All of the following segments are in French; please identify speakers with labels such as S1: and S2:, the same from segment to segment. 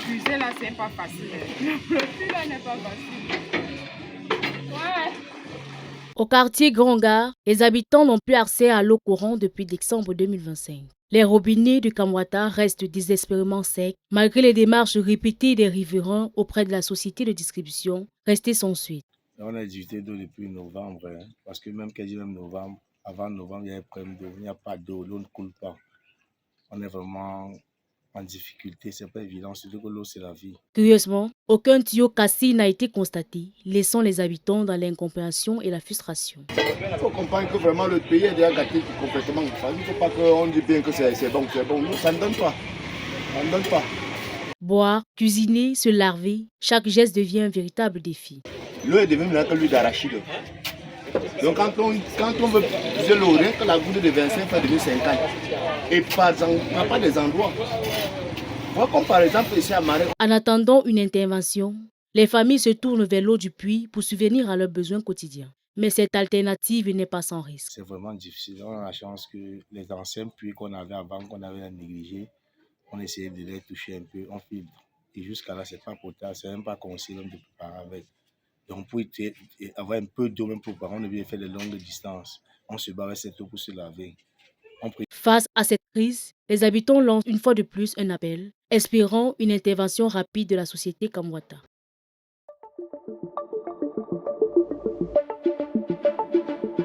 S1: Cuisiner là, c'est pas facile. Le plus là n'est pas facile. Ouais.
S2: Au quartier Grand Gare, les habitants n'ont plus accès à l'eau courante depuis décembre 2025. Les robinets de Kamwata restent désespérément secs, malgré les démarches répétées des riverains auprès de la société de distribution, restée sans suite.
S3: On a discuté d'eau depuis novembre, hein, parce que même novembre, avant novembre, il y a un problème d'eau, il n'y a pas d'eau, l'eau ne coule pas. On est vraiment en difficulté, c'est pas évident, surtout que l'eau c'est la vie.
S2: Curieusement, aucun tuyau cassé n'a été constaté, laissant les habitants dans l'incompréhension et la frustration.
S4: Il faut comprendre que vraiment le pays est déjà gâté complètement. Il ne faut pas qu'on dise bien que c'est bon, c'est bon. Non, ça ne donne pas. Ça ne donne pas.
S2: Boire, cuisiner, se laver, chaque geste devient un véritable défi.
S4: L'eau est devenue maintenant l'huile d'arachide. Donc quand on veut puiser l'eau, rien que la goutte de 25 fait devenir 50. Et pas des endroits. Moi, comme par exemple ici à Marais.
S2: En attendant une intervention, les familles se tournent vers l'eau du puits pour subvenir à leurs besoins quotidiens. Mais cette alternative n'est pas sans risque.
S3: C'est vraiment difficile. On a la chance que les anciens puits qu'on avait avant, qu'on avait négligés, on essayait de les toucher un peu, on filtre. Et jusqu'à là, c'est pas potable, c'est même pas conseillé de préparer avec. Donc pour avoir un peu d'eau même pour préparer, on devait faire de longues distances. On se bat avec cette eau pour se laver.
S2: Face à cette crise, les habitants lancent une fois de plus un appel, espérant une intervention rapide de la société Kamwata.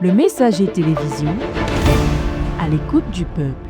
S5: Le Messager Télévision, à l'écoute du peuple.